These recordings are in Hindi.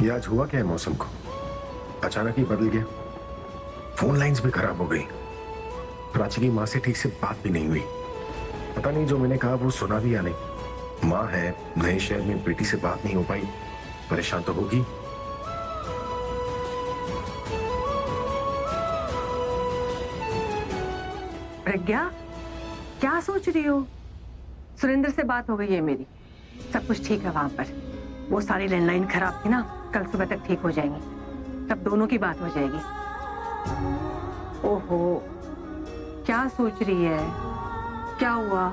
ये आज हुआ क्या है मौसम को? अचानक ही बदल गया। फोन लाइंस भी खराब हो गई। प्राची की माँ से ठीक से बात भी नहीं हुई। पता नहीं जो मैंने कहा वो सुना भी या नहीं। माँ है, नए शहर में, बेटी से बात नहीं हो पाई, परेशान तो होगी। प्रज्ञा, क्या सोच रही हो? सुरेंद्र से बात हो गई है मेरी, सब कुछ ठीक है वहां पर। वो सारी लैंडलाइन खराब थी ना, कल सुबह तक ठीक हो जाएंगी, तब दोनों की बात हो जाएगी। ओहो, क्या सोच रही है? क्या हुआ?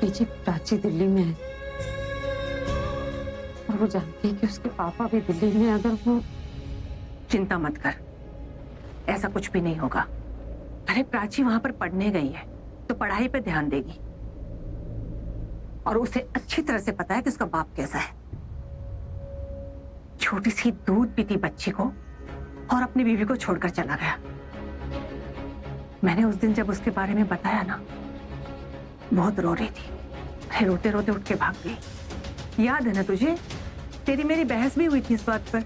पीछे प्राची दिल्ली में है और वो जानती है कि उसके पापा भी दिल्ली में। अगर वो... चिंता मत कर, ऐसा कुछ भी नहीं होगा। अरे प्राची वहां पर पढ़ने गई है तो पढ़ाई पे ध्यान देगी, और उसे अच्छी तरह से पता है कि उसका बाप कैसा है। छोटी सी दूध पीती बच्ची को और अपनी बीवी को छोड़कर चला गया। मैंने उस दिन जब उसके बारे में बताया ना, बहुत रो रही थी। फिर रोते रोते उठ के भाग गई। याद है ना तुझे? तेरी मेरी बहस भी हुई थी इस बात पर।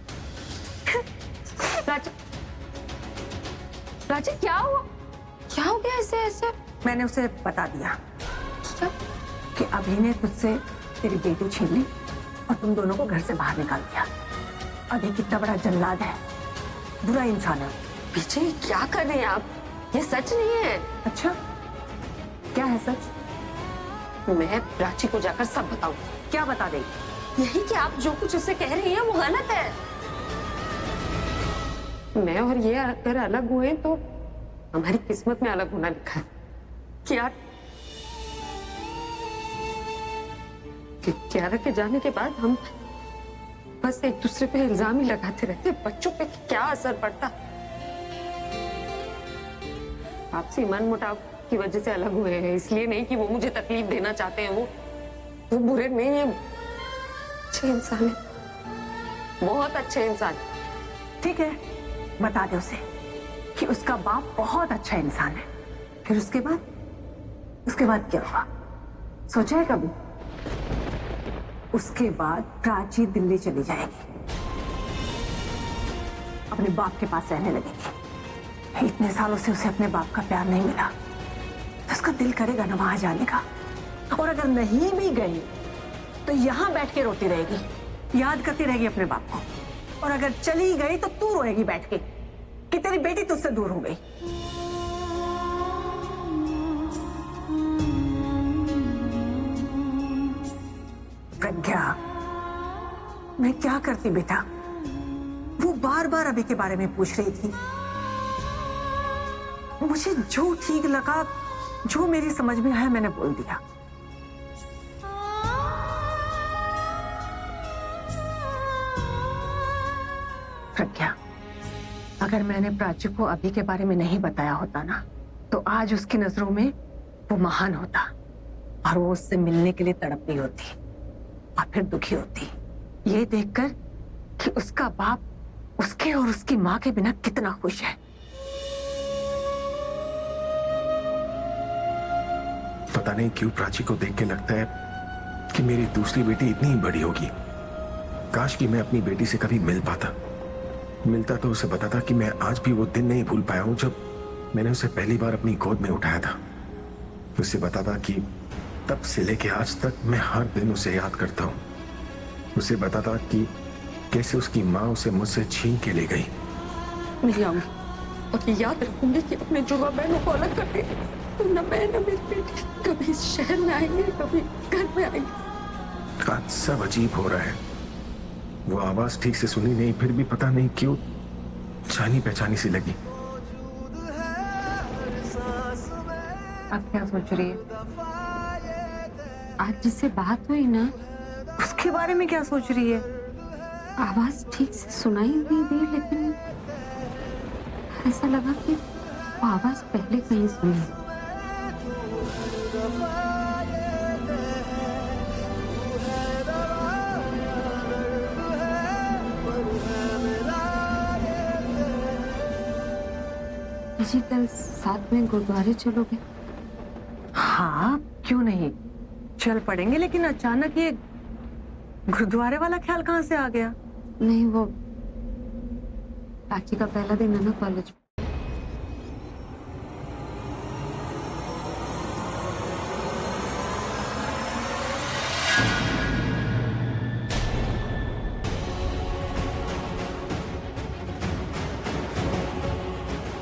प्राची क्या हुआ? क्या हो गया ऐसे ऐसे? मैंने उसे बता दिया कि अभी ने तुझसे तेरी बेटी छीन ली और तुम दोनों को घर से बाहर निकाल दिया। अभी कितना बड़ा जल्लाद है, बुरा इंसान है। पीछे क्या कर रहे हैं आप? ये सच नहीं है। अच्छा, क्या है सच? मैं प्राची को जाकर सब बताऊं। क्या बता देगी? यही कि आप जो कुछ उससे कह रही हैं वो गलत है। मैं और ये अगर अलग हुए तो हमारी किस्मत में अलग होना लिखा है। कियारा के जाने के बाद हम बस एक दूसरे पे इल्जाम ही लगाते रहते। बच्चों पे क्या असर पड़ता? आपसी मनमुटाव की वजह से अलग हुए हैं, इसलिए नहीं कि वो मुझे तकलीफ देना चाहते हैं। वो बुरे नहीं है, अच्छे इंसान है, बहुत अच्छे इंसान। ठीक है, बता दे उसे कि उसका बाप बहुत अच्छा इंसान है। फिर उसके बाद क्या हुआ? सोचा है कभी? उसके बाद प्राची दिल्ली चली जाएगी, अपने बाप के पास रहने लगेगी। इतने सालों से उसे अपने बाप का प्यार नहीं मिला तो उसका दिल करेगा ना वहां जाने का। और अगर नहीं भी गई तो यहां बैठ के रोती रहेगी, याद करती रहेगी अपने बाप को। और अगर चली गई तो तू रोएगी बैठ के कि तेरी बेटी तुझसे दूर हो गई। प्रज्ञा, मैं क्या करती बेटा? वो बार बार अभी के बारे में पूछ रही थी। मुझे जो ठीक लगा, जो मेरी समझ में आया, मैंने बोल दिया। प्रज्ञा, अगर मैंने प्राची को अभी के बारे में नहीं बताया होता ना, तो आज उसकी नजरों में वो महान होता और वो उससे मिलने के लिए तड़पती होती और फिर दुखी होती, ये देखकर कि उसका बाप उसके और उसकी माँ के बिना कितना खुश है। पता नहीं क्यों प्राची को देख के लगता है कि मेरी दूसरी बेटी इतनी बड़ी होगी। काश कि मैं अपनी बेटी से कभी मिल पाता। मिलता तो उसे बताता कि मैं आज भी वो दिन नहीं भूल पाया हूं जब मैंने उसे पहली बार अपनी गोद में उठाया था। उसे बताता कि तब से लेके आज तक मैं हर दिन उसे याद करता हूं। उसे बताता कि कैसे उसकी माँ उसे मुझसे छीन के ले गई। नहीं आऊंगी और ये याद रखूंगी कि अपने जुड़वा बहनों को अलग कर दे। तो न मैं न मेरी बेटी कभी इस शहर में आएंगे, कभी घर में आएंगे। आज सब अजीब हो रहा है। वो आवाज ठीक से सुनी नहीं, फिर भी पता नहीं क्यों जानी पहचानी सी लगी। अब क्या सोच रही है? आज जिससे बात हुई ना, उसके बारे में क्या सोच रही है? आवाज ठीक से सुनाई नहीं दी, लेकिन ऐसा लगा कि वो आवाज पहले कहीं सुनी। जी कल साथ में गुरुद्वारे चलोगे? हाँ, क्यों नहीं, चल पड़ेंगे। लेकिन अचानक ये गुरुद्वारे वाला ख्याल कहाँ से आ गया? नहीं, वो प्राची का पहला दिन है ना कॉलेज।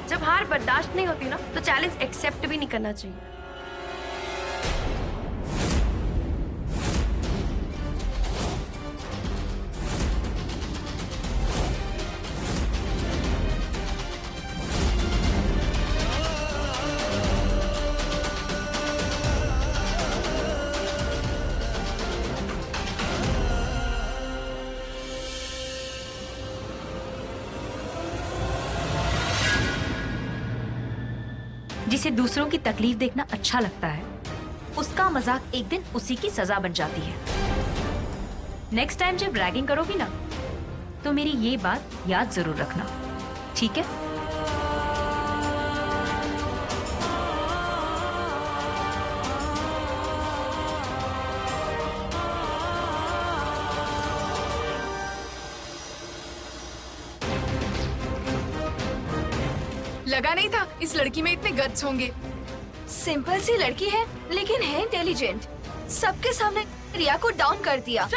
जब हार बर्दाश्त नहीं होती ना तो चैलेंज एक्सेप्ट भी नहीं करना चाहिए। जिसे दूसरों की तकलीफ देखना अच्छा लगता है, उसका मजाक एक दिन उसी की सजा बन जाती है। नेक्स्ट टाइम जब रैगिंग करोगी ना, तो मेरी ये बात याद जरूर रखना, ठीक है? लगा नहीं था इस लड़की में इतने गट्स होंगे। सिंपल सी लड़की है लेकिन है इंटेलिजेंट। सबके सामने रिया को डाउन कर दिया।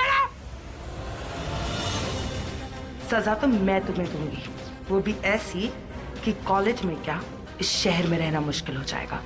सजा तो मैं तुम्हें दूंगी, वो भी ऐसी कि कॉलेज में क्या, इस शहर में रहना मुश्किल हो जाएगा।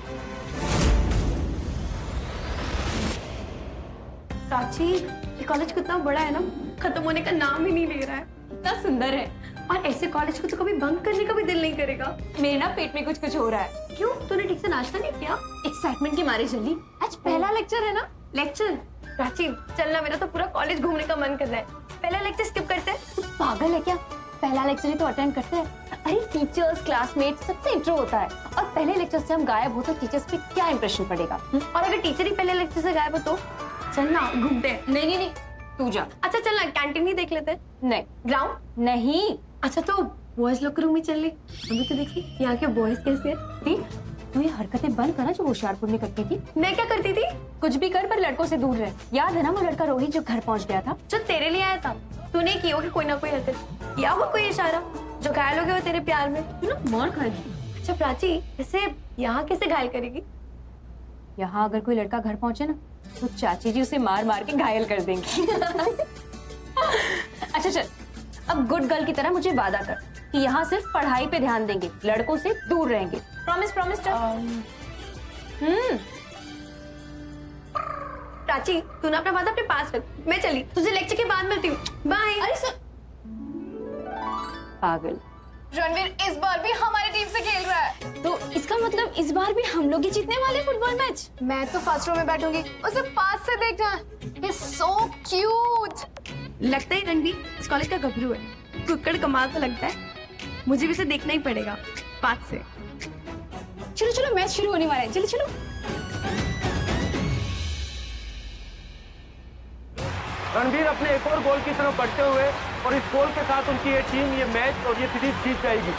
प्राची, ये कॉलेज कितना बड़ा है ना, खत्म होने का नाम ही नहीं ले रहा है। इतना सुंदर है और ऐसे कॉलेज को तो कभी बंक करने का भी दिल नहीं करेगा। मेरे ना पेट में कुछ कुछ हो रहा है। क्यों, तूने ठीक से नाश्ता नहीं किया? एक्साइटमेंट की मारे जल्दी, आज पहला लेक्चर है ना। लेक्चर? प्राची चलना, मेरा तो पूरा कॉलेज घूमने का मन कर रहा है। पहला लेक्चर स्किप करते हैं। तू पागल है क्या? पहला लेक्चर ही तो अटेंड करते हैं। अरे टीचर्स, क्लासमेट्स सबसे इंट्रो होता है और पहले लेक्चर से हम गायब हो तो टीचर्स पे क्या इंप्रेशन पड़ेगा? और अगर टीचर ही पहले लेक्चर से गायब हो तो चलना घूमते हैं। नहीं नहीं नहीं, तू जा। अच्छा चलना कैंटीन ही देख लेते हैं। नहीं, ग्राउंड नहीं। अच्छा तो बॉयज लॉकर रूम में चल ले। अभी तो देखिए यहाँ के बॉयज कैसे हैं। देख, तू ये हरकतें बंद करा जो होशियारपुर में करती थी। मैं क्या करती थी? कुछ भी कर पर लड़कों से दूर रहे। याद है ना वो लड़का रोहित जो घर पहुंच गया था, जो तेरे लिए आया था? तूने की होगी कोई ना कोई हरकत, या वो कोई इशारा जो घायल हो गया वो तेरे प्यार में। तू ना मार खाएगी। अच्छा प्राची, ऐसे यहाँ कैसे घायल करेगी? यहाँ अगर कोई लड़का घर पहुंचे ना तो चाची जी उसे मार मार के घायल कर देंगी। अच्छा चल, अब गुड गर्ल की तरह मुझे वादा कर कि यहाँ सिर्फ पढ़ाई पे ध्यान देंगे, लड़कों से दूर रहेंगे। प्रॉमिस प्रॉमिस चल। प्राची, तू ना अपना वादा अपने पास रख। मैं चली, तुझे लेक्चर के बाद मिलती हूँ। बाय। अरे पागल। रणवीर इस बार भी हमारी टीम से खेल रहा है। तो इसका मतलब इस बार भी हम लोग ही जीतने वाले फुटबॉल मैच। मैं तो फर्स्ट रो में बैठूंगी, उसे पास से देखना। He's so cute। लगता है रणवीर इस कॉलेज का गबरू है। कुक्कड़ कमाल तो लगता है, मुझे भी इसे देखना ही पड़ेगा पास से। चलो चलो, मैच शुरू होने वाला है, चलो चलो। रणवीर अपने एक और गोल की तरफ बढ़ते हुए, और इस गोल के साथ उनकी ये टीम ये मैच और ये सीरीज जीत जाएगी।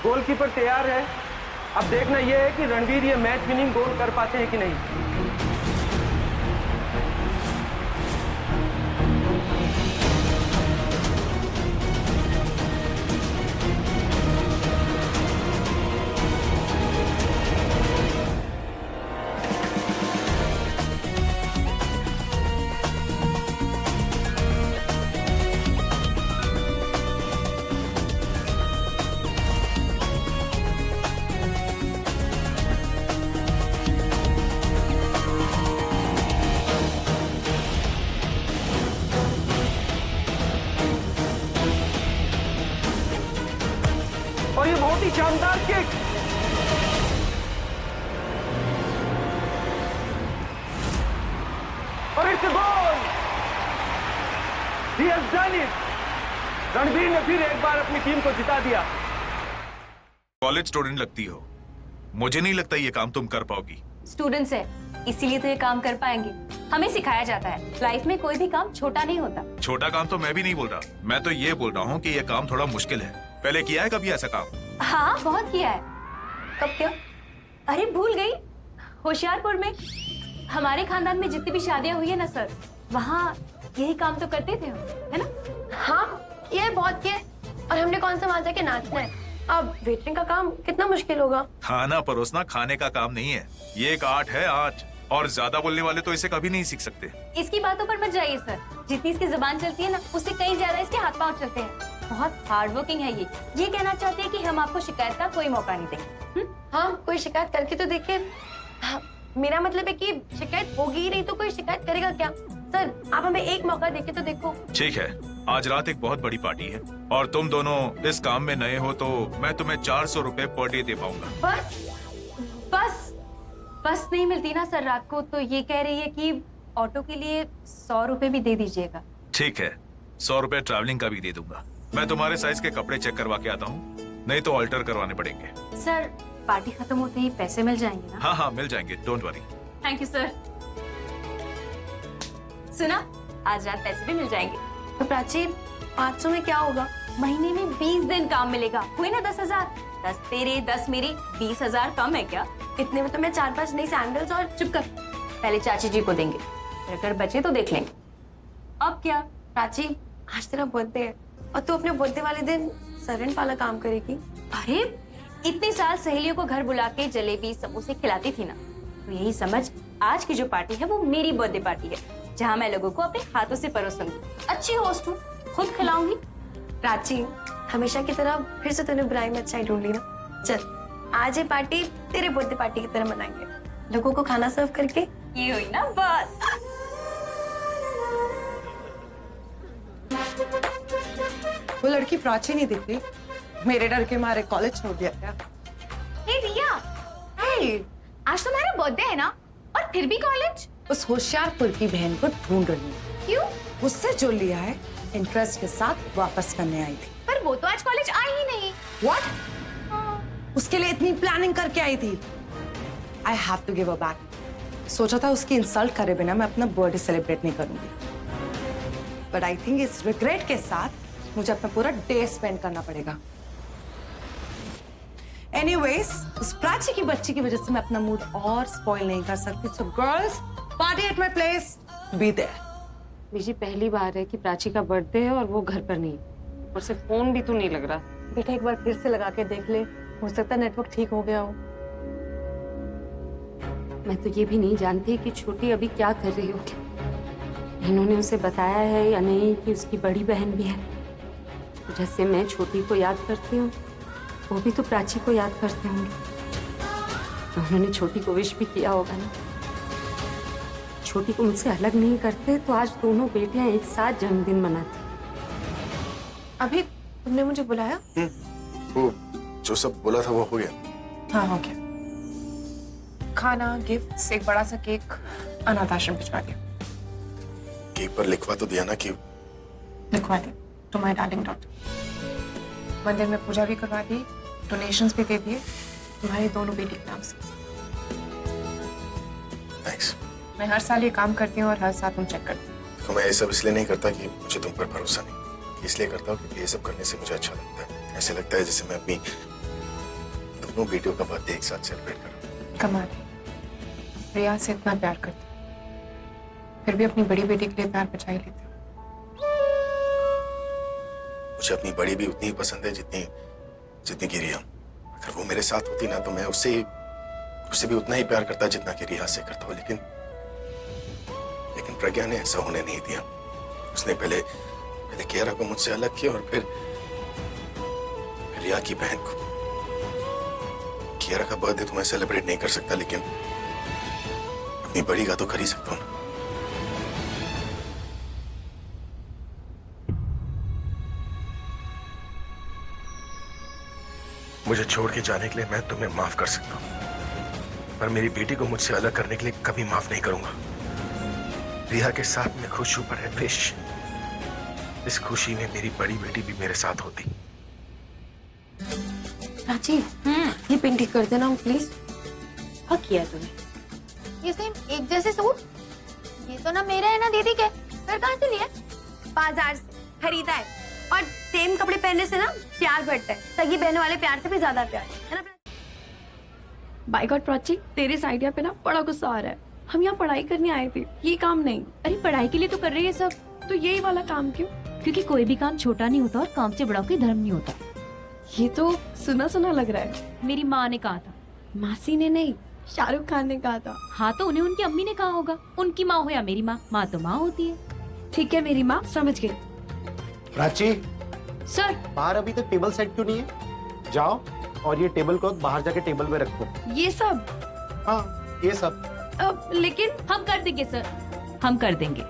गोलकीपर तैयार है। अब देखना यह है कि रणवीर ये मैच विनिंग गोल कर पाते हैं कि नहीं। बहुत ही शानदार किक। और it's goal. He has done it. Ranbir ने फिर एक बार अपनी टीम को जिता दिया। कॉलेज स्टूडेंट लगती हो, मुझे नहीं लगता ये काम तुम कर पाओगी। स्टूडेंट्स है, इसीलिए तो ये काम कर पाएंगे। हमें सिखाया जाता है लाइफ में कोई भी काम छोटा नहीं होता। छोटा काम तो मैं भी नहीं बोल रहा, मैं तो ये बोल रहा हूँ कि ये काम थोड़ा मुश्किल है। पहले किया है कभी ऐसा काम? हाँ, बहुत किया है। कब क्या? अरे भूल गई, होशियारपुर में हमारे खानदान में जितनी भी शादियां हुई है ना सर, वहाँ यही काम तो करते थे हम, है ना? हाँ, ये बहुत किया है। और हमने कौन सा वहां जाके नाचना है। अब वेटरिंग का काम कितना मुश्किल होगा। खाना परोसना खाने का काम नहीं है, ये एक आर्ट है, आर्ट। और ज्यादा बोलने वाले तो इसे कभी नहीं सीख सकते। इसकी बातों पर मत जाइए सर, जितनी इसकी जुबान चलती है ना, उससे कहीं ज्यादा इसके हाथ पांव चलते हैं। बहुत हार्ड वर्किंग है ये कहना चाहते हैं कि हम आपको शिकायत का कोई मौका नहीं देंगे। हाँ, कोई शिकायत करके तो देखिए। हाँ, मेरा मतलब है कि शिकायत होगी ही नहीं तो कोई शिकायत करेगा क्या। सर, आप हमें एक मौका देके तो देखो। ठीक है, आज रात एक बहुत बड़ी पार्टी है और तुम दोनों इस काम में नए हो तो मैं तुम्हें 400 रुपए पर डे दे पाऊंगा। बस नहीं मिलती ना सर रात को, तो ये कह रही है कि ऑटो के लिए 100 रुपए भी दे दीजिएगा। ठीक है, 100 रुपए ट्रैवलिंग का भी दे दूंगा। मैं तुम्हारे साइज के कपड़े चेक करवा के आता हूँ, नहीं तो ऑल्टर करवाने पड़ेंगे। सर, पार्टी खत्म होते ही पैसे मिल जाएंगे ना? हाँ हाँ, मिल जाएंगे, don't worry. Thank you sir. सुना, आज रात पैसे भी मिल जाएंगे। तो प्राची, 500 में क्या होगा? महीने में 20 दिन काम मिलेगा, हुए ना 10,000। 10 तेरे 10 मेरे, 20,000 कम है क्या? इतने में तो मैं 4-5 नई सैंडल्स और चुप कर, पहले चाची जी को देंगे, फिर अगर बचे तो देख लेंगे। अब क्या? प्राची, आज तेरा बर्थडे है और तू अपने बर्थडे वाले दिन सर्वेंट वाला काम करेगी। अरे इतने साल सहेलियों को घर बुला के जलेबी समोसे खिलाती थी ना, तो यही समझ आज की जो पार्टी है वो मेरी बर्थडे पार्टी है, जहाँ मैं लोगों को अपने हाथों से परोसूंगी। अच्छी होस्ट हूँ, खुद खिलाऊंगी। प्राची, हमेशा की तरह फिर से तूने बुराई में अच्छाई ढूंढ ली ना। चल, आज ये पार्टी तेरे बर्थडे पार्टी की तरह मनाएंगे, लोगों को खाना सर्व करके। ये हुई ना बात। वो लड़की प्राची नहीं दिख रही, मेरे डर के मारे कॉलेज छोड़ दिया क्या? हे रिया, हे, आज तुम्हारा बर्थडे है ना और फिर भी कॉलेज? उस होशियारपुर की बहन को ढूंढ रही हूँ। क्यों? उससे जो लिया है इंटरेस्ट के साथ वापस करने आई थी। पर वो तो आज कॉलेज आई ही नहीं। What? उसके लिए इतनी प्लानिंग करके आई थी। I have to give her back. सोचा था उसकी इंसल्ट करे बिना मैं अपना बर्थडे सेलिब्रेट नहीं करूंगी, बट आई थिंक इस रिग्रेट के साथ मुझे अपना पूरा डे स्पेंड करना पड़ेगा। एनीवेज, उस प्राची की बच्ची की वजह से मैं अपना मूड और स्पॉइल नहीं कर सकती। So girls, party at my place, be there. बीजी, पहली बार है कि प्राची का बर्थडे है और वो घर पर नहीं, और से फोन भी तो नहीं लग रहा। बेटा, एक बार फिर से लगा के देख ले, हो सकता है नेटवर्क ठीक हो गया हो। मैं तो ये भी नहीं जानती कि छोटी अभी क्या कर रही होगी। इन्होंने उसे बताया है या नहीं कि उसकी बड़ी बहन भी है। जैसे मैं छोटी को याद करती हूँ, वो भी तो प्राची को याद करते होंगे। उन्होंने छोटी को विश भी किया होगा ना। छोटी को मुझसे अलग नहीं करते तो आज दोनों बेटियां एक साथ जन्मदिन मनाती। अभी तुमने मुझे बुलाया? वो जो सब बोला था वो हो गया। हाँ, हो गया। खाना, गिफ्ट्स, एक बड़ा सा केक अनाथ आश्रम भिजवा दिया। केक पर लिखवा तो दिया ना कि लिखवा दी, टू माय डार्लिंग डॉटर। मंदिर में पूजा भी करवा दी, डोनेशंस भी दे दिए तुम्हारी दोनों बेटी के नाम से। थैंक्स। मैं हर साल ये काम करती हूँ और हर साल तुम चेक करती हो। तो मैं ये सब इसलिए नहीं करता कि मुझे तुम पर भरोसा नहीं, इसलिए करता हूँ क्योंकि ये सब करने से मुझे अच्छा लगता है। ऐसे लगता है जैसे मैं अपनी दोनों बेटियों का बर्थडे एक साथ सेलिब्रेट कर रहा हूँ। कमाल है, रिया से इतना प्यार करती फिर भी अपनी बड़ी बेटी के लिए प्यार बचा ही लेते हो। मुझे अपनी बड़ी भी उतनी ही पसंद है जितनी की रिया। अगर वो मेरे साथ होती ना तो मैं उससे भी उतना ही प्यार करता जितना कि रिया से करता हूँ। लेकिन प्रज्ञा ने ऐसा होने नहीं दिया। उसने पहले कियारा को मुझसे अलग किया और फिर रिया की बहन को। कियारा का बर्थडे तो मैं सेलिब्रेट नहीं कर सकता, लेकिन अपनी बड़ी का तो कर ही सकता हूँ ना। मुझे छोड़ के जाने के लिए मैं तुम्हें माफ कर सकता हूं, पर मेरी बेटी को मुझसे अलग करने के लिए कभी माफ नहीं करूंगा। रिया के साथ मैं खुश हूं, पर विश इस खुशी में मेरी बड़ी बेटी भी मेरे साथ होती। प्राची, ये पेंटिंग कर देना प्लीज। हाँ किया तूने। ये सेम एक जैसे सूट, ये तो ना मेरा है ना दीदी के, फिर कहाँ से लिया? बाजार से खरीदा है। और सेम कपड़े पहनने से ना प्यार बढ़ता है, सगी बहनों वाले प्यार से भी ज्यादा प्यार है ना। बाय गॉड प्राची, तेरे इस आइडिया पे ना बड़ा गुस्सा आ रहा है। हम यहाँ पढ़ाई करने आए थे, ये काम नहीं। अरे पढ़ाई के लिए तो कर रही है सब, तो यही वाला काम क्यों? क्योंकि कोई भी काम छोटा नहीं होता और काम से बड़ा कोई धर्म नहीं होता। ये तो सुना सुना लग रहा है। मेरी माँ ने कहा था। मासी ने नहीं, शाहरुख खान ने कहा था। हाँ तो उन्हें उनकी अम्मी ने कहा होगा। उनकी माँ हो या मेरी माँ, माँ तो माँ होती है। ठीक है मेरी माँ, समझ गई। प्राची, सर बाहर अभी तक टेबल सेट क्यों नहीं है? जाओ और ये टेबल क्लॉथ बाहर जाके टेबल पे रखो। ये सब? हाँ ये सब। लेकिन हम कर देंगे सर, हम कर देंगे।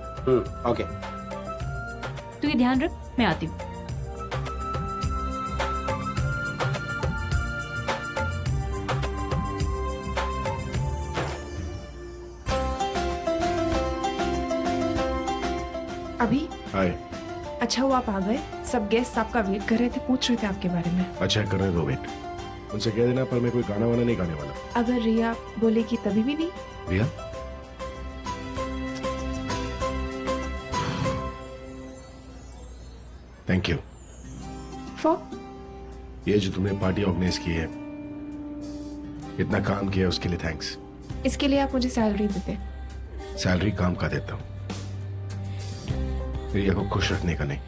ओके। तू ये ध्यान रख, मैं आती हूँ। अभी हाय। अच्छा हुआ आप आ गए। सब गेस्ट आपका वेट कर रहे थे, पूछ रहे थे आपके बारे में। अच्छा करने दो वेट, उनसे कह देना पर मैं कोई गाना वाना नहीं गाने वाला। अगर रिया बोलेगी तभी भी नहीं? रिया, थैंक यू फॉर? ये जो तुमने पार्टी ऑर्गेनाइज की है, इतना काम किया उसके लिए थैंक्स। इसके लिए आप मुझे सैलरी देते? सैलरी काम का देता हूँ, रिया को खुश रखने का नहीं।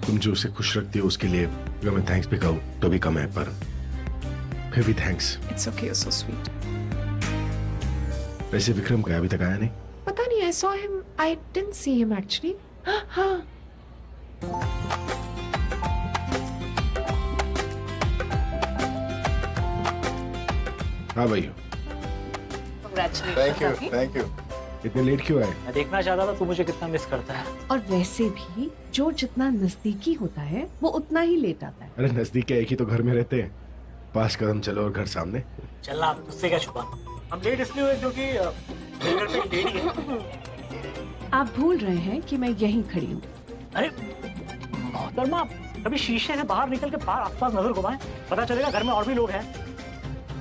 तुम जो उसे खुश रखती हो उसके लिए अगर मैं थैंक्स भी कहूँ तो भी कम है, पर फिर भी thanks. It's okay, so sweet. वैसे विक्रम का अभी तक आया नहीं? पता नहीं, I saw him, I didn't see him actually. हाँ हाँ भाई। Thank you. इतने लेट क्यों आए? मैं देखना चाहता था तू मुझे कितना मिस करता है। और वैसे भी जो जितना नजदीकी होता है वो उतना ही लेट आता है। अरे नजदीक क्या, एक ही तो घर में रहते हैं। 5 कदम चलो और घर सामने। चलना, आप तुझसे क्या छुपा। हम लेट इसलिए हुए क्योंकि मेरे घर पे एक लेडी है। आप भूल रहे हैं कि मैं यहीं खड़ी हूँ। अरे मोहतरमा, कभी शीशे से बाहर निकल के बाहर आसपास नजर घुमाएं, पता चलेगा घर में और भी लोग हैं।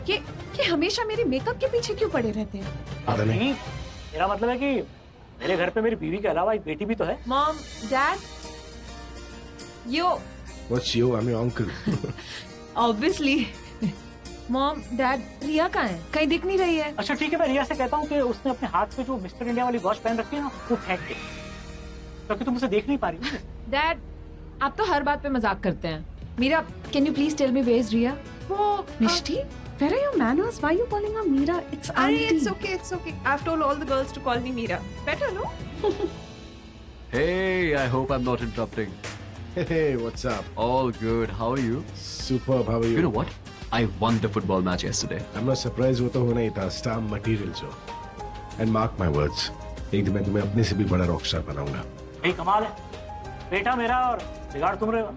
ये हमेशा मेरे मेकअप के पीछे क्यों पड़े रहते हैं? पता नहीं, मेरा मतलब है कि मेरे घर पे मेरी बीवी के अलावा एक बेटी भी तो है। Mom, dad, yo. What's you? I am uncle. Obviously. Mom, dad, Riya कहाँ है? कहीं दिख नहीं रही है। अच्छा ठीक है, मैं रिया से कहता हूँ कि उसने अपने हाथ पे जो मिस्टर इंडिया वाली वॉच पहन रखी है ना, वो फेंक दे, क्योंकि तुम उसे देख नहीं पा रही हो। डैड, आप तो हर बात पे मजाक करते हैं। Meera, can you please tell me where is Riya? वो Mishti, where are your manners? Why are you calling her Meera? It's auntie. it's okay. I've told all the girls to call me Meera. Better, no? Hey, I hope I'm not interrupting. Hey, what's up? All good. How are you? Superb. How are you? You know what? I won the football match yesterday. I'm not surprised, वो तो होना ही था, स्टार मटेरियल जो। And mark my words, एक दिन मैं तुम्हें अपने से भी बड़ा रॉकस्टार बनाऊंगा। यही कमाल है, बेटा मेरा और बिगाड़ तुम रहे हो।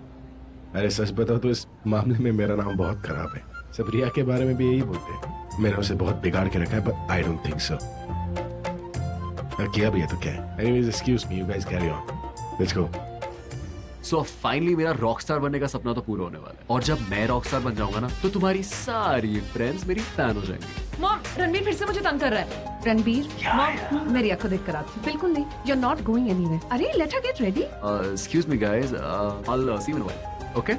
अरे सच बताओ तो इस मामले में मेरा नाम बहुत खराब है। सब रिया के बारे में भी यही बोलते हैं। मैंने उसे बहुत बिगाड़ के रखा है, but I don't think so. किया भी है तो क्या है? Anyways, excuse me, you guys carry on. Let's go. So finally मेरा रॉकस्टार बनने का सपना तो पूरा होने वाला है। और जब मैं रॉकस्टार बन जाऊंगा ना, तो तुम्हारी सारी फ्रेंड्स मेरी फैन हो जाएंगी। मॉम, रणबीर फिर से मुझे तंग कर रहा है। रणबीर, मॉम, मैं रिया को देख कर आती हूँ। बिल्कुल नहीं, you're not going anywhere. अरे let her get ready. Excuse me guys, I'll see you in a while. Okay?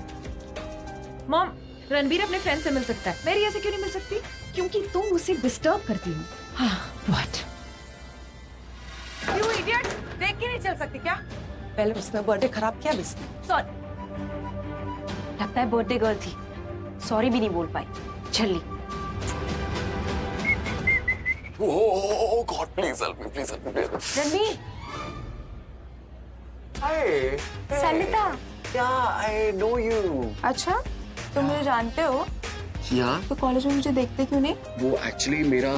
Mom, Ranbir अपने फ्रेंड से मिल सकता है, मैं रिया से क्यों नहीं मिल सकती? क्योंकि तुम उसे डिस्टर्ब करती हो। What? You idiot! देख के नहीं चल सकती क्या? पहले उसने बर्थडे खराब किया बिस्ने। सॉरी, लगता है बर्थडे गर्ल थी, सॉरी भी नहीं बोल पाई। छल्ली। Oh God, please help me, please help me. Ranbir, Hi. सलिता। Yeah, I know you. अच्छा, तुम मुझे जानते हो? यार तो कॉलेज में मुझे देखते क्यों नहीं? वो एक्चुअली मेरा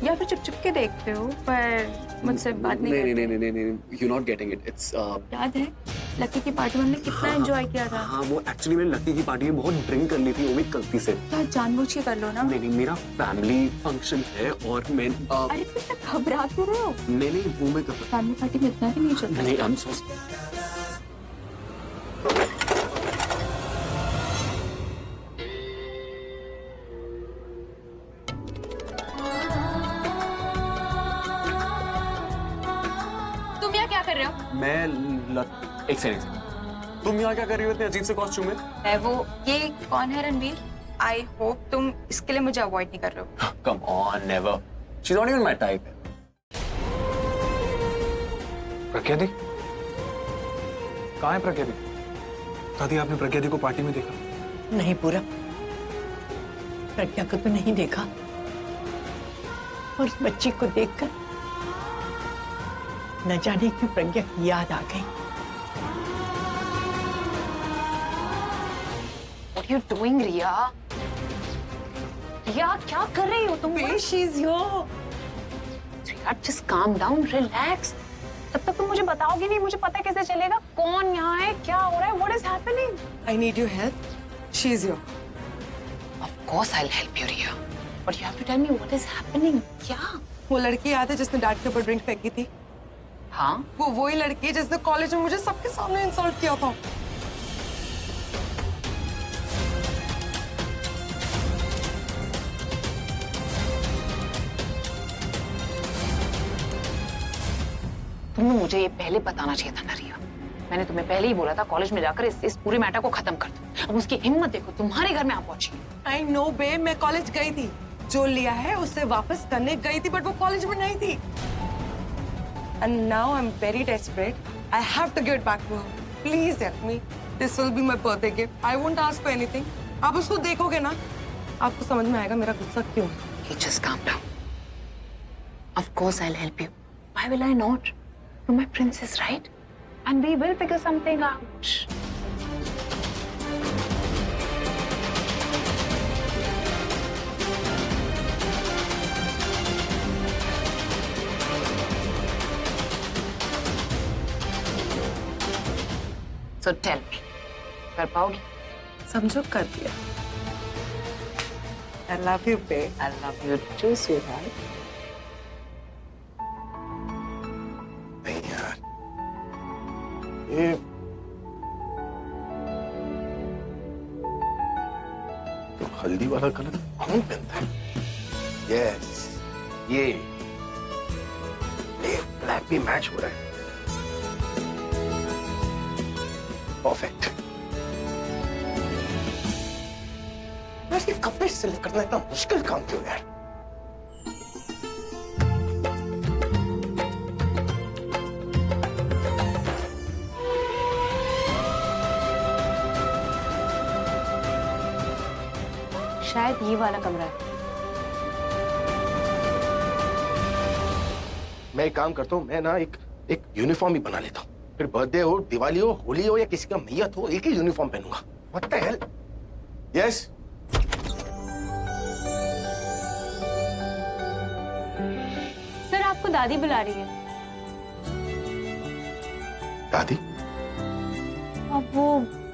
या फिर चुप के देखते हो पर मुझसे बात नहीं नहीं करते? नहीं नहीं नहीं you not getting it it's याद है लकी की पार्टी में हमने कितना एंजॉय किया था? हाँ वो एक्चुअली मैंने लकी की पार्टी में बहुत ड्रिंक कर ली थी वो भी गलती से। क्या जानबूझ के कर लो ना? नहीं नहीं मेरा फैमिली फंक्शन है और मैं अरे फिर घबरा क्यों रहे हो? नहीं नहीं वो मैं कर फैमिली पार्टी में इतना भी नहीं चलता। नहीं आई एम सो तुम यहाँ क्या कर रहे हो? एक सेकंड तुम यहाँ क्या कर रही हो इतने अजीब से कॉस्ट्यूम में? मैं वो ये कौन है रणवीर? आई होप तुम इसके लिए मुझे अवॉइड नहीं कर रहे हो। Come on never she is not even my type. Pragya दी कहाँ है प्रज्ञा दी? दादी आपने प्रज्ञा दी को पार्टी में देखा? नहीं पूरा, प्रज्ञा को तो नहीं देखा और उस बच्ची को देखकर न जाने क्यों प्रज्ञा की याद आ गई। What are you doing, रिया? रिया क्या कर रही हो तुम? She's here. Riya just calm down, relax. तब तक तुम मुझे बताओगी नहीं, मुझे पता कैसे चलेगा कौन यहाँ है, क्या हो रहा है, what is happening? I need your help. She's here. Of course I'll help you, Riya. But you have to tell me what is happening. क्या? वो लड़की याद है जिसने डैड के ऊपर ड्रिंक फेंकी थी? हाँ? वो वही लड़की है जिसने कॉलेज में मुझे सबके सामने इंसल्ट किया था। तुमने मुझे ये पहले बताना चाहिए था ना रिया। मैंने तुम्हें पहले ही बोला था कॉलेज में जाकर इस पूरे मैटर को खत्म कर दो। अब उसकी हिम्मत देखो, तुम्हारे घर में आप पहुंची। I know बे, मैं कॉलेज गई थी, जो लिया है उसे वापस करने गई थी, बट वो कॉलेज में नहीं थी। And now I'm very desperate. I have to give it back to her. Please help me. This will be my birthday gift. I won't ask for anything. आप उसको देखोगे ना, आपको समझ में आएगा मेरा गुस्सा क्यों है। You just calm down. Of course I'll help you. Why will I not? You're my princess, right? And we will figure something out. So tell me, कर पाओगी? समझो कर दिया। I love you, babe. I love you too, sweetheart. नहीं यार, ये तो हल्दी वाला कलर कौन पहनता है? यस, ये ब्लैक भी मैच हो रहा है। परफेक्ट। वैसे कपड़े सिलेक्ट करना इतना मुश्किल काम क्यों यार? शायद ये वाला कमरा है। मैं एक काम करता हूँ, मैं ना एक यूनिफॉर्म ही बना लेता हूँ। फिर बर्थडे हो, दिवाली हो, होली हो या किसी का मैयत हो, एक ही यूनिफॉर्म पहनूंगा। What the hell? Yes? Sir आपको दादी बुला रही है। दादी? अब वो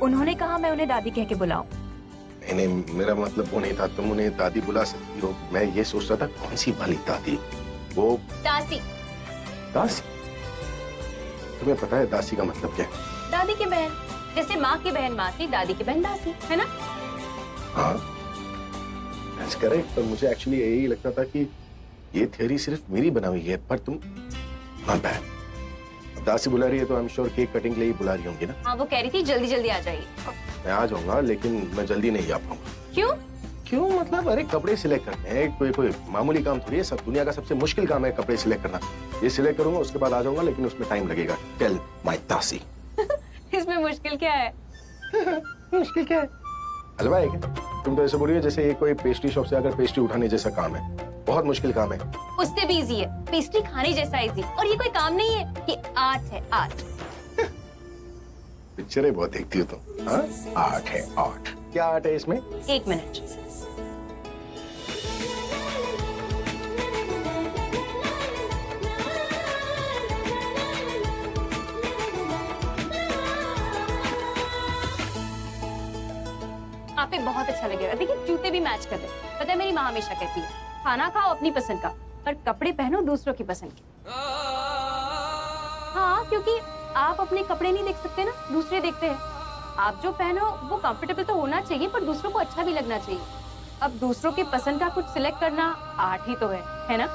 उन्होंने कहा मैं उन्हें दादी कह के बुलाऊं। नहीं, मेरा मतलब वो नहीं था, तुम उन्हें दादी बुला सकती हो। मैं ये सोच रहा था कौन सी वाली दादी? वो दासी। दासी? तुम्हें पता है दासी का मतलब क्या है? दादी की बहन, जैसे माँ की बहन मासी, दादी की बहन दासी, है ना? हाँ, that's correct, पर मुझे एक्चुअली यही लगता था कि ये थियरी सिर्फ मेरी बना हुई है, पर तुम not bad। दासी बुला रही है तो I am sure cake cutting के लिए ही बुला रही होंगी ना? हाँ वो कह रही थी जल्दी जल्दी आ जाइए। मैं आ जाऊंगा, लेकिन मैं जल्दी नहीं आ पाऊंगा। क्यों? क्यों मतलब? अरे कपड़े सिलेक्ट करने हैं, कोई मामूली काम थोड़ी है। सब दुनिया का सबसे मुश्किल काम है कपड़े सिलेक्ट करना। ये सिलेक्ट करूंगा, उसके बाद आ जाऊंगा, लेकिन उसमें टाइम लगेगा। टेल माय दासी। इसमें मुश्किल क्या है? मुश्किल क्या है? हलवा है क्या? तुम तो ऐसे बोल रही हो जैसे ये कोई पेस्ट्री शॉप से आकर पेस्ट्री उठाने जैसा काम है। बहुत मुश्किल काम है। उससे भी इजी है, पेस्ट्री खाने जैसा इजी। और ये कोई काम नहीं है, ये आर्ट है, आर्ट। पिक्चरें बहुत देखती हो तुम। हाँ? आर्ट है आर्ट। क्या आर्ट है इसमें? 1 मिनट। आप पे बहुत अच्छा लगेगा। देखिए जूते भी मैच कर रहे हैं। पता है मेरी माँ हमेशा कहती है खाना खाओ अपनी पसंद का, पर कपड़े पहनो दूसरों की पसंद के। हाँ, क्योंकि आप अपने कपड़े नहीं देख सकते ना, दूसरे देखते हैं। आप जो पहनो वो कंफर्टेबल तो होना चाहिए, पर दूसरों को अच्छा भी लगना चाहिए। अब दूसरों की पसंद का कुछ सिलेक्ट करना आर्ट ही तो है ना?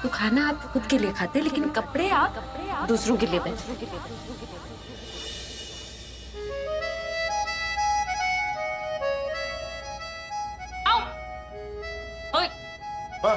तो खाना आप खुद के लिए खाते, लेकिन कपड़े आप दूसरों के लिए पहनते। हाँ,